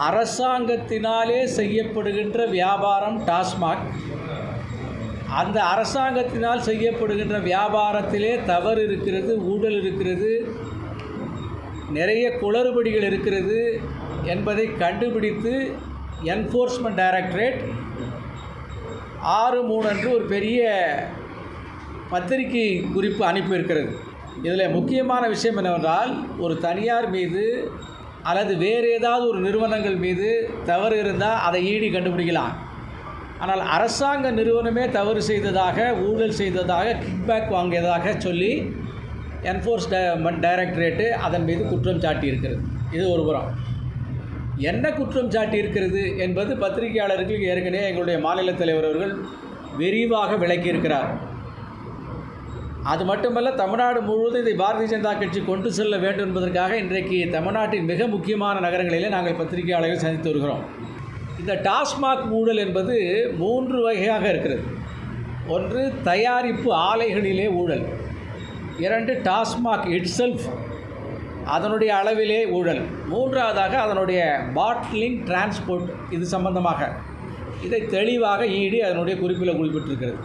அரசாங்கத்தினாலே செய்யப்படுகின்ற வியாபாரம் டாஸ்மாக். அந்த அரசாங்கத்தினால் செய்யப்படுகின்ற வியாபாரத்திலே தவறு இருக்கிறது, ஊழல் இருக்கிறது, நிறைய குளறுபடிகள் இருக்கிறது என்பதை கண்டுபிடித்து என்ஃபோர்ஸ்மெண்ட் டைரக்டரேட் 6/3 அன்று ஒரு பெரிய பத்திரிகை குறிப்பு அனுப்பியிருக்கிறது. இதில் முக்கியமான விஷயம் என்னவென்றால், ஒரு தனியார் மீது அல்லது வேறு ஏதாவது ஒரு நிறுவனங்கள் மீது தவறு இருந்தால் அதை ஈடி கண்டுபிடிக்கலாம். ஆனால் அரசாங்க நிறுவனமே தவறு செய்ததாக, ஊழல் செய்ததாக, கிக்பேக் வாங்கியதாக சொல்லி என்ஃபோர்ஸ்மெண்ட் டைரக்டரேட்டு அதன் மீது குற்றம் சாட்டியிருக்கிறது. இது ஒரு புறம். என்ன குற்றம் சாட்டியிருக்கிறது என்பது பத்திரிகையாளர்களுக்கு ஏற்கனவே எங்களுடைய மாநில தலைவர் அவர்கள் விரிவாக விளக்கியிருக்கிறார். அது மட்டுமல்ல, தமிழ்நாடு முழுவதும் இதை பாரதிய ஜனதா கட்சி கொண்டு செல்ல வேண்டும் என்பதற்காக இன்றைக்கு தமிழ்நாட்டின் மிக முக்கியமான நகரங்களிலே நாங்கள் பத்திரிகையாளர்கள் சந்தித்து வருகிறோம். இந்த டாஸ்மாக் ஊழல் என்பது 3 வகையாக இருக்கிறது. ஒன்று, தயாரிப்பு ஆலைகளிலே ஊழல். 2, டாஸ்மாக் இட்செல்ஃப் அதனுடைய அளவிலே ஊழல். 3வதாக அதனுடைய பாட்லிங், டிரான்ஸ்போர்ட் இது சம்பந்தமாக. இதை தெளிவாக ஈடி அதனுடைய குறிப்பில் குறிப்பிட்டிருக்கிறது.